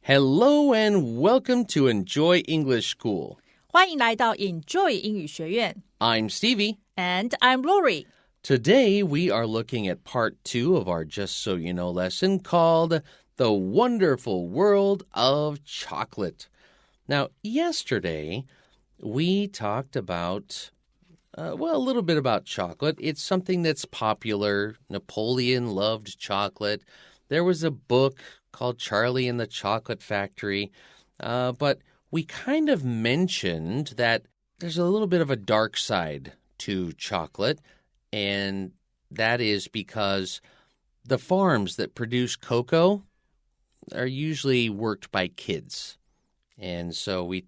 Hello and welcome to Enjoy English School. 欢迎来到 Enjoy 英语学院 I'm Stevie. And I'm Laurie. Today we are looking at part 2 of our Just So You Know lesson called The Wonderful World of Chocolate. Now, yesterday we talked about, a little bit about chocolate. It's something that's popular. Napoleon loved chocolate. There was a book called Charlie and the Chocolate Factory. But we kind of mentioned that there's a little bit of a dark side to chocolate, and that is because the farms that produce cocoa are usually worked by kids. And so we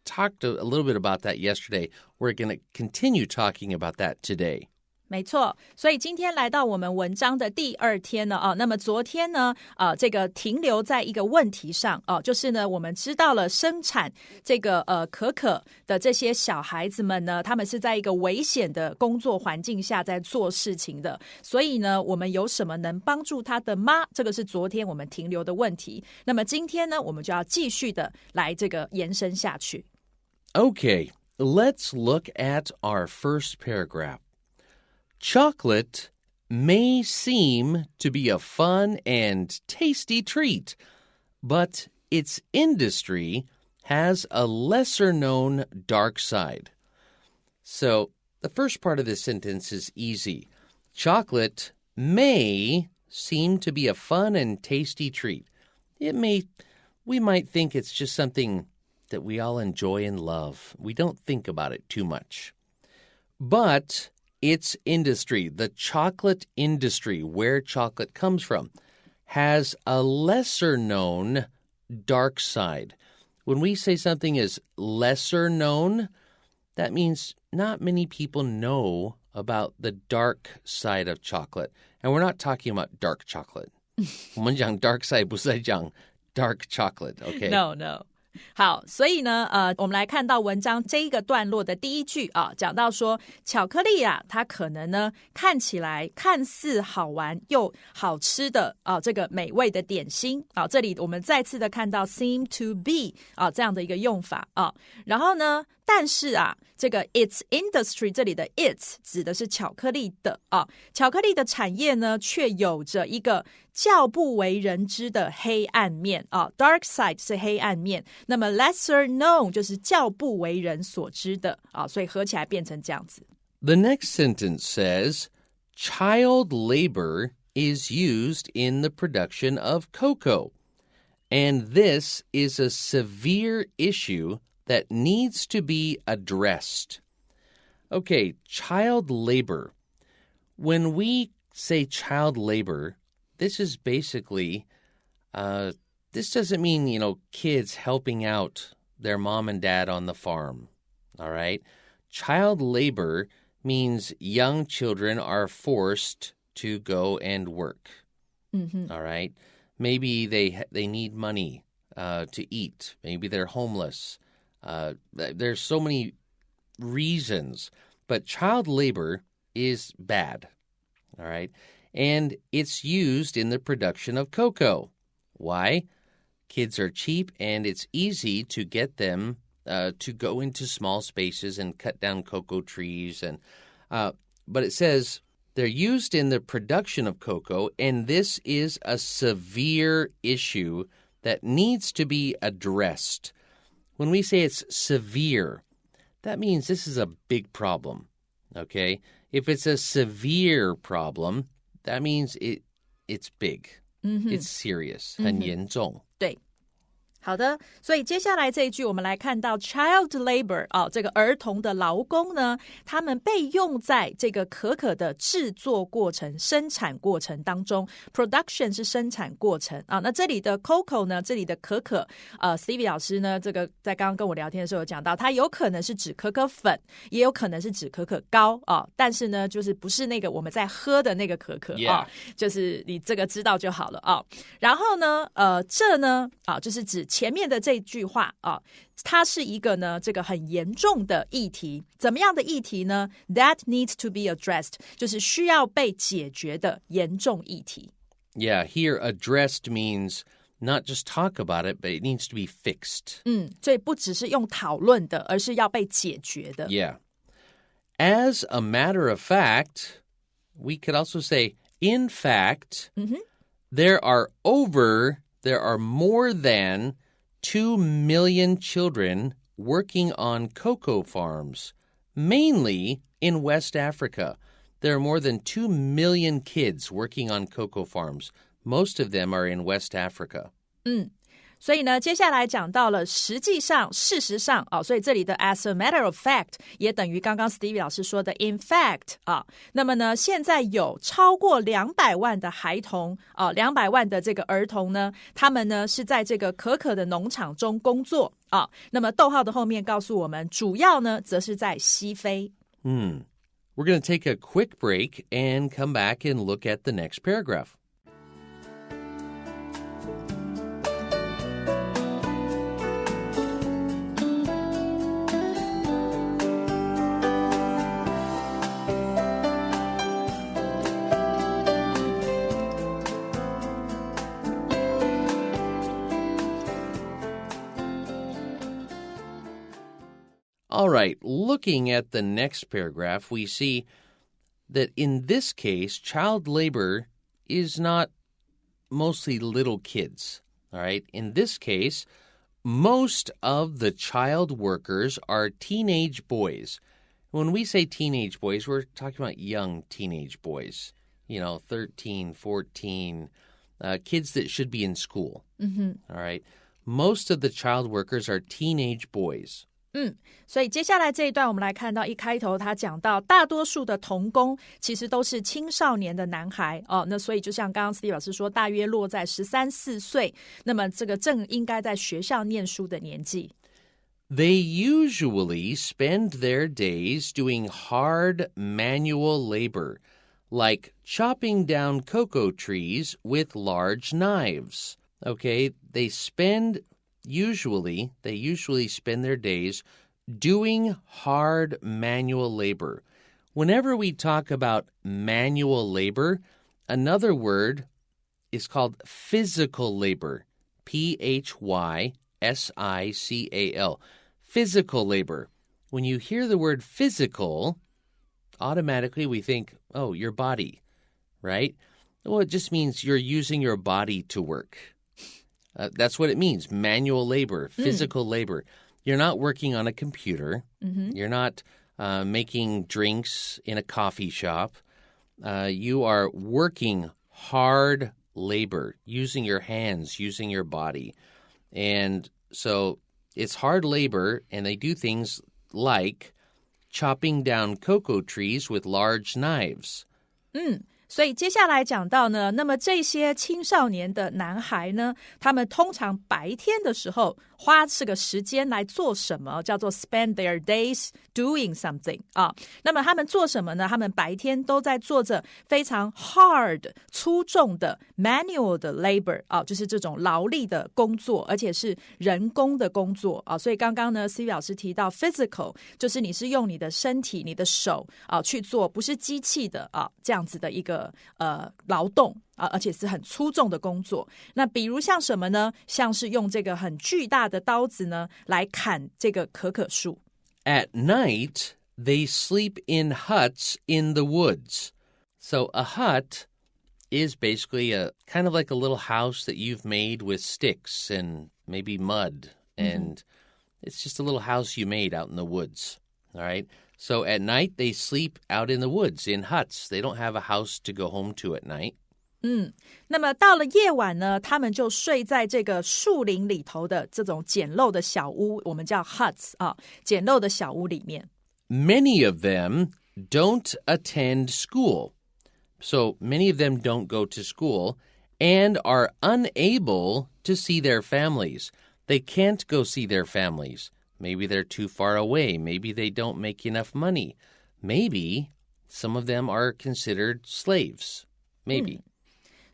talked a little bit about that yesterday. We're going to continue talking about that today. 没错，所以今天来到我们文章的第二天呢，那么昨天呢，这个停留在一个问题上，就是呢，我们知道了生产这个可可的这些小孩子们呢，他们是在一个危险的工作环境下在做事情的，所以呢，我们有什么能帮助他的吗？这个是昨天我们停留的问题。那么今天呢，我们就要继续的来这个延伸下去。Okay, let's look at our first paragraph.Chocolate may seem to be a fun and tasty treat, but its industry has a lesser-known dark side. So, the first part of this sentence is easy. Chocolate may seem to be a fun and tasty treat. We might think it's just something that we all enjoy and love. We don't think about it too much. But...its industry, the chocolate industry, where chocolate comes from, has a lesser-known dark side. When we say something is lesser known, that means not many people know about the dark side of chocolate. And we're not talking about dark chocolate. 我们讲 dark side 不是在讲 dark chocolate, okay? No.好，所以呢，我们来看到文章这一个段落的第一句啊，讲到说巧克力啊，它可能呢看起来看似好玩又好吃的这个美味的点心啊，这里我们再次的看到 seem to be 这样的一个用法啊，然后呢，但是啊，这个 its industry 这里的 its 指的是巧克力的巧克力的产业呢，却有着一个较不为人知的黑暗面dark side 是黑暗面，那么 lesser known 就是较不为人所知的所以合起来变成这样子。The next sentence says, child labor is used in the production of cocoa, and this is a severe issue that needs to be addressed. Okay, child labor. When we say child labor, this is basically, this doesn't mean, kids helping out their mom and dad on the farm, all right? Child labor means young children are forced to go and work, all right? Maybe they need money to eat. Maybe they're homeless. There's so many reasons, but child labor is bad, all right? And it's used in the production of cocoa. Why? Kids are cheap, and it's easy to get them to go into small spaces and cut down cocoa trees. But it says they're used in the production of cocoa, and this is a severe issue that needs to be addressed. When we say it's severe, that means this is a big problem, okay? If it's a severe problem,That means it's big. It's serious. 很严重。对。好的，所以接下来这一句我们来看到 child labor 这个儿童的劳工呢，他们被用在这个可可的制作过程、生产过程当中。production 是生产过程那这里的 cocoa 呢，这里的可可Stevie 老师呢，这个在刚刚跟我聊天的时候有讲到，它有可能是指可可粉，也有可能是指可可膏但是呢，就是不是那个我们在喝的那个可可就是你这个知道就好了然后呢，这呢就是指前面的这句话它是一个呢这个很严重的议题。怎么样的议题呢？ That needs to be addressed 就是需要被解决的严重议题。Yeah, here addressed means not just talk about it, but it needs to be fixed. 所以不只是用讨论的，而是要被解决的。Yeah. As a matter of fact, we could also say, in fact, there are more than 2 million children working on cocoa farms, mainly in West Africa. There are more than 2 million kids working on cocoa farms. Most of them are in West Africa. 所以呢，接下来讲到了实际上、事实上所以这里的 as a matter of fact 也等于刚刚 Stevie 老师说的 in fact 那么呢，现在有超过200万的孩童200万的这个儿童呢，他们呢是在这个可可的农场中工作那么逗号的后面告诉我们，主要呢则是在西非。We're going to take a quick break and come back and look at the next paragraph. All right, looking at the next paragraph, we see that in this case, child labor is not mostly little kids. All right, in this case, most of the child workers are teenage boys. When we say teenage boys, we're talking about young teenage boys, 13, 14, kids that should be in school. All right, most of the child workers are teenage boys. 所以接下来这一段我们来看到一开头他讲到大多数的童工其实都是青少年的男孩那所以就像刚刚 Steve 老师说，大约落在13、14岁，那么这个正应该在学校念书的年纪。They usually spend their days doing hard manual labor, like chopping down cocoa trees with large knives. Okay, they usually spend their days doing hard manual labor. Whenever we talk about manual labor, another word is called physical labor. Physical. Physical labor. When you hear the word physical, automatically we think, oh, your body, right? Well, it just means you're using your body to work. That's what it means, manual labor, physical labor. You're not working on a computer. You're not making drinks in a coffee shop. You are working hard labor, using your hands, using your body. And so it's hard labor, and they do things like chopping down cocoa trees with large knives. 所以接下来讲到呢，那么这些青少年的男孩呢，他们通常白天的时候花这个时间来做什么，叫做 spend their days doing something 那么他们做什么呢？他们白天都在做着非常 hard 粗重的 manual 的 labor 就是这种劳力的工作，而且是人工的工作所以刚刚呢 Stevie 老师提到 physical 就是你是用你的身体你的手去做，不是机器的这样子的一个劳动而且是很粗重的工作。那比如像什么呢？像是用这个很巨大的刀子呢来砍这个可可树。At night, they sleep in huts in the woods. So a hut is basically a kind of like a little house that you've made with sticks and maybe mud. And it's just a little house you made out in the woods. All right? So at night, they sleep out in the woods in huts. They don't have a house to go home to at night. 那么到了夜晚呢，他们就睡在这个树林里头的这种简陋的小屋，我们叫 huts 简陋的小屋里面。Many of them don't attend school. So many of them don't go to school and are unable to see their families. They can't go see their families. Maybe they're too far away. Maybe they don't make enough money. Maybe some of them are considered slaves. Maybe.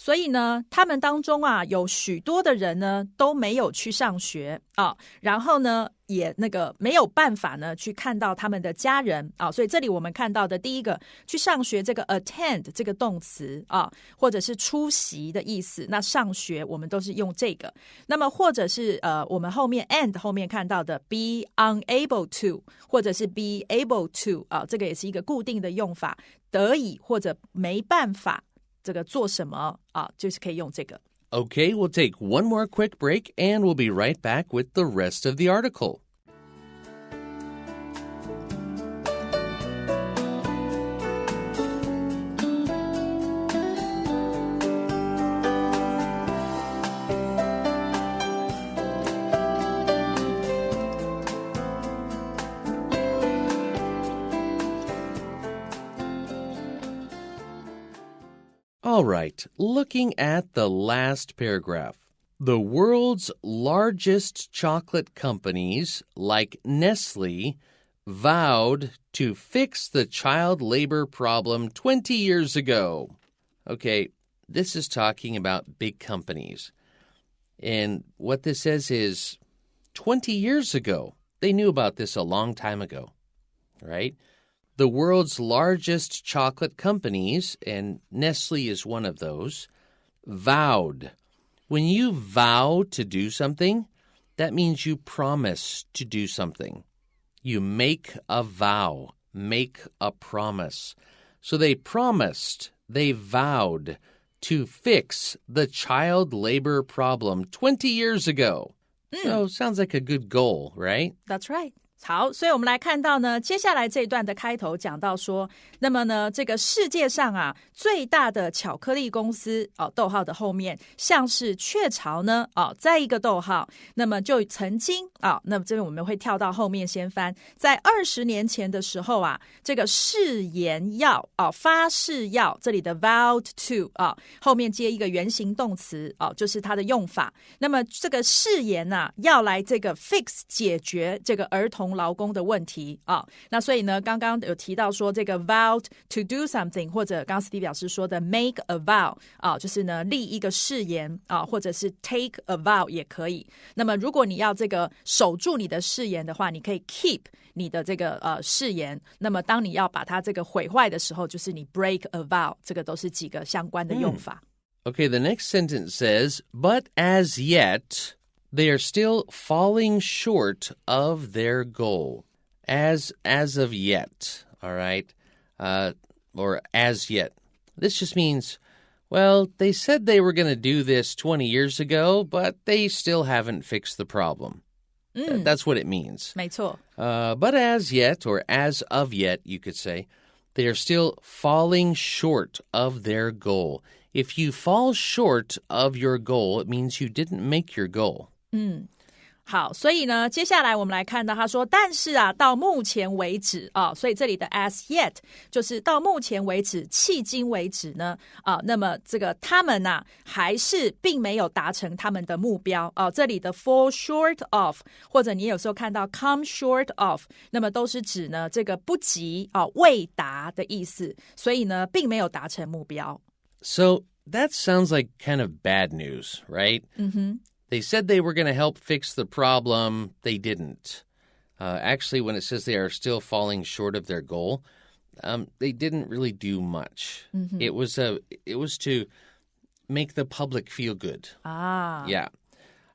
所以呢，他们当中啊，有许多的人呢都没有去上学啊，然后呢，也没有办法呢去看到他们的家人啊，所以这里我们看到的第一个去上学这个 attend 这个动词啊，或者是出席的意思，那上学我们都是用这个。那么或者是我们后面 and 后面看到的 be unable to 或者是 be able to 啊，这个也是一个固定的用法，得以或者没办法。这个做什么啊，就是可以用这个。Okay, we'll take one more quick break and we'll be right back with the rest of the article. All right, looking at the last paragraph. The world's largest chocolate companies, like Nestle, vowed to fix the child labor problem 20 years ago. Okay, this is talking about big companies. And what this says is 20 years ago. They knew about this a long time ago, right? The world's largest chocolate companies, and Nestle is one of those, vowed. When you vow to do something, that means you promise to do something. You make a vow, make a promise. So they promised, they vowed to fix the child labor problem 20 years ago. So sounds like a good goal, right? That's right. 好，所以我们来看到呢，接下来这一段的开头讲到说，那么呢，这个世界上啊最大的巧克力公司逗号的后面像是雀巢呢再一个逗号，那么就曾经那么这边我们会跳到后面先翻，在20年前的时候啊，这个誓言要发誓要，这里的 vowed to 后面接一个原形动词就是它的用法。那么这个誓言啊要来这个 fix 解决这个儿童劳工的问题那所以呢刚刚有提到说这个 vowed to do something 或者刚刚 Steve 老师说的 make a vow 就是呢立一个誓言或者是 take a vow 也可以。那么如果你要这个守住你的誓言的话，你可以 keep 你的这个誓言，那么当你要把它这个毁坏的时候，就是你 break a vow， 这个都是几个相关的用法。Okay, the next sentence says, but as yet, they are still falling short of their goal. As of yet, all right? Or as yet. This just means, well, they said they were going to do this 20 years ago, but they still haven't fixed the problem. That's what it means. 没错。But as yet, or as of yet, you could say, they are still falling short of their goal. If you fall short of your goal, it means you didn't make your goal. 好，所以呢接下来我们来看到他说但是啊到目前为止所以这里的 as yet 就是到目前为止迄今为止呢那么这个他们啊还是并没有达成他们的目标这里的 fall short of 或者你有时候看到 come short of 那么都是指呢这个不及未达的意思，所以呢并没有达成目标。 So that sounds like kind of bad news, right? They said they were going to help fix the problem. They didn't. Actually, when it says they are still falling short of their goal, they didn't really do much. It was to make the public feel good. Yeah.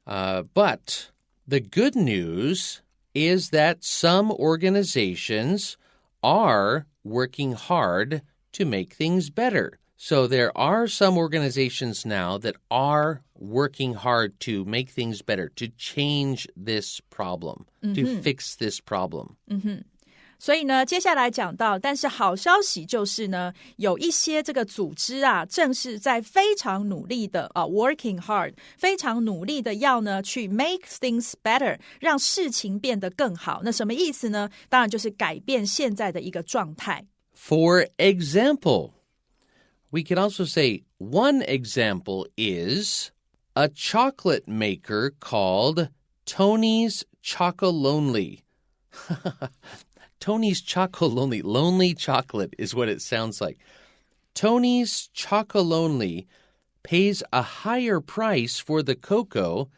But the good news is that some organizations are working hard to make things better. So there are some organizations now that are working hard to make things better, to change this problem, to fix this problem. 所以呢接下来讲到，但是好消息就是呢有一些这个组织啊正是在非常努力的working hard 非常努力的要呢去 make things better 让事情变得更好。那什么意思呢？当然就是改变现在的一个状态。 For example, we could also say one example is a chocolate maker called Tony's Chocolonely. Tony's Chocolonely. Lonely chocolate is what it sounds like. Tony's Chocolonely pays a higher price for the cocoa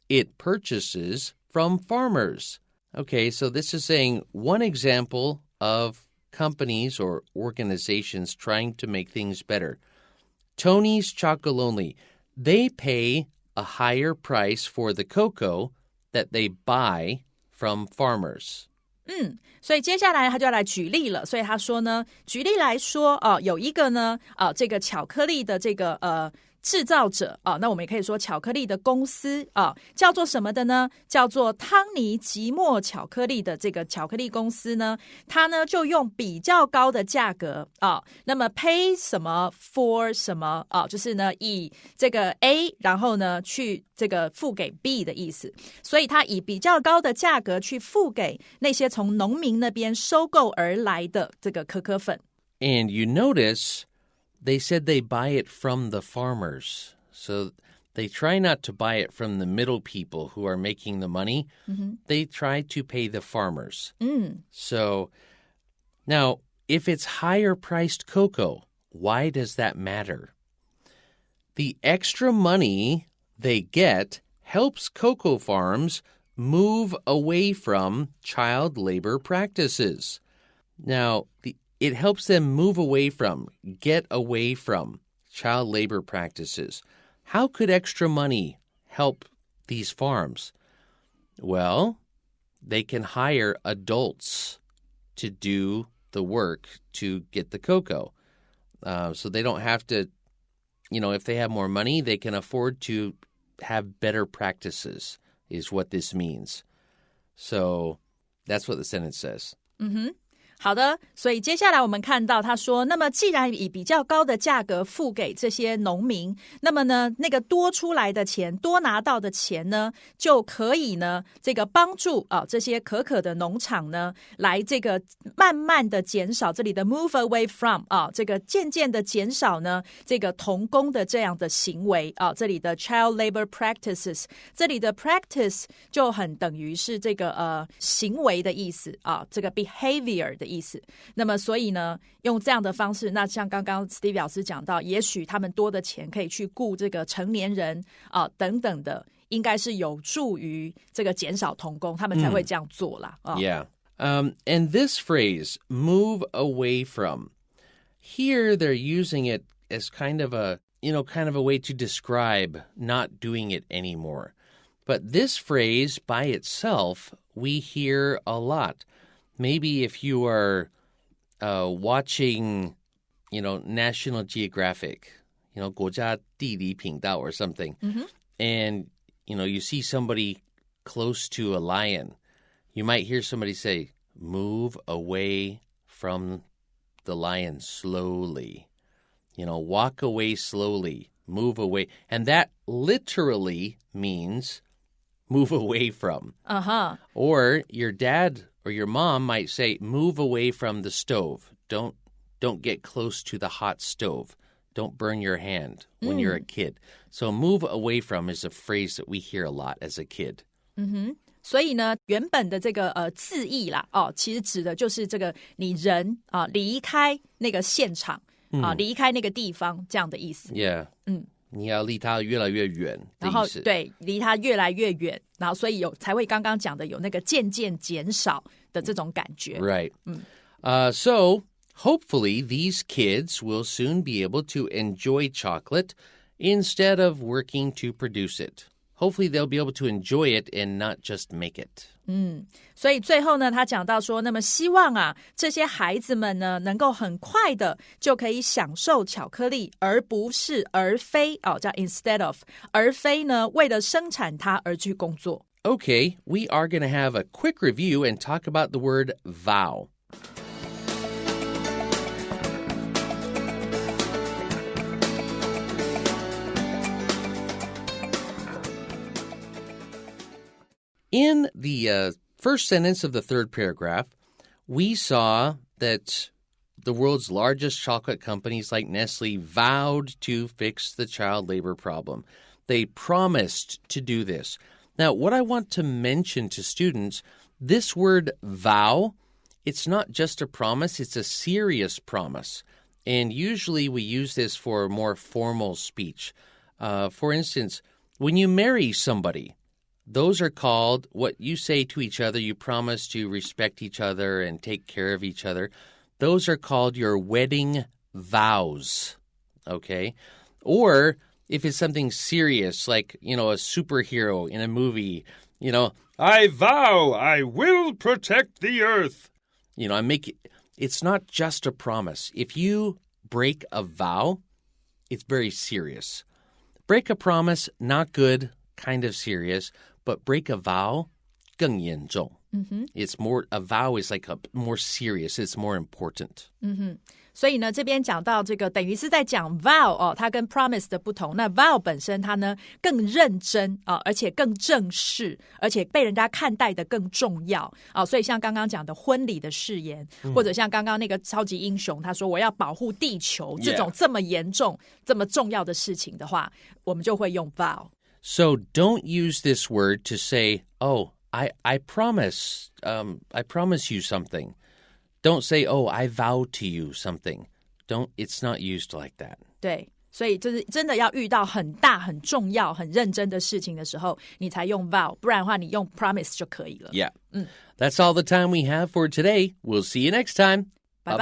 it purchases from farmers. Okay, so this is saying one example of companies or organizations trying to make things better. Tony's Chocolonely, they pay a higher price for the cocoa that they buy from farmers. 所以接下来他就要来举例了。所以他说呢，举例来说，有一个呢，这个巧克力的这个制造者那我们也可以说巧克力的公司叫做什么的呢？叫做汤尼即墨巧克力的这个巧克力公司呢，它呢就用比较高的价格那么 pay 什么 for 什么就是呢以这个 A 然后呢去这个付给 B 的意思，所以它以比较高的价格去付给那些从农民那边收购而来的这个可可粉。And you notice...They said they buy it from the farmers. So they try not to buy it from the middle people who are making the money. They try to pay the farmers. So now, if it's higher priced cocoa, why does that matter? The extra money they get helps cocoa farms move away from child labor practices. Now, it helps them move away from, get away from child labor practices. How could extra money help these farms? Well, they can hire adults to do the work to get the cocoa. So they don't have to, if they have more money, they can afford to have better practices, is what this means. So that's what the sentence says. 好的，所以接下来我们看到他说，那么既然以比较高的价格付给这些农民，那么呢那个多出来的钱，多拿到的钱呢，就可以呢这个帮助这些可可的农场呢来这个慢慢的减少这里的 move away from 这个渐渐的减少呢这个童工的这样的行为这里的 child labor practices， 这里的 practice 就很等于是这个行为的意思这个 behavior 的意思。那么所以呢用这样的方式，那像刚刚 Stevie 老师讲到，也许他们多的钱可以去雇这个成年人等等的，应该是有助于这个减少童工，他们才会这样做啦。Yeah. And this phrase, move away from, here they're using it as kind of a way to describe not doing it anymore. But this phrase by itself, we hear a lot.Maybe if you are watching, National Geographic, 国家地理频道 or something, and, you see somebody close to a lion, you might hear somebody say, move away from the lion slowly. Walk away slowly, move away. And that literally means move away from. Or your dad...or your mom might say, move away from the stove. Don't get close to the hot stove. Don't burn your hand when you're a kid. So move away from is a phrase that we hear a lot as a kid. 所以呢原本的这个字义啦其实指的就是这个你人离开那个现场离开那个地方这样的意思。 Yeah. 你要离他越来越远的意思。然后对，离他越来越远，然后所以才会刚刚讲的有那个渐渐减少的这种感觉。Right. So hopefully these kids will soon be able to enjoy chocolate instead of working to produce it. Hopefully they'll be able to enjoy it and not just make it. 所以最后呢他讲到说，那么希望这些孩子们呢能够很快的就可以享受巧克力，而非叫 instead of， 而非呢为了生产它而去工作。 Okay, we are going to have a quick review and talk about the word vow. In the first sentence of the third paragraph, we saw that the world's largest chocolate companies like Nestle vowed to fix the child labor problem. They promised to do this. Now, what I want to mention to students, this word vow, it's not just a promise, it's a serious promise. And usually we use this for more formal speech. For instance, when you marry somebody, those are called what you say to each other. You promise to respect each other and take care of each other. Those are called your wedding vows, okay? Or if it's something serious, like, a superhero in a movie, I vow I will protect the earth. It's not just a promise. If you break a vow, it's very serious. Break a promise, not good, kind of serious, but break a vow, 更严重. It's more, a vow is like more serious, it's more important. 所以呢，这边讲到这个等于是在讲 vow 它跟 promise 的不同。那 vow 本身它呢更认真而且更正式，而且被人家看待的更重要所以像刚刚讲的婚礼的誓言，或者像刚刚那个超级英雄他说我要保护地球，这种这么严重、这么重要的事情的话，我们就会用 vow. So don't use this word to say, oh, I promise you something. Don't say, oh, I vow to you something. It's not used like that. 对，所以就是真的要遇到很大、很重要、很认真的事情的时候，你才用 vow， 不然的话你用 promise 就可以了。Yeah. That's all the time we have for today. We'll see you next time. Bye-bye.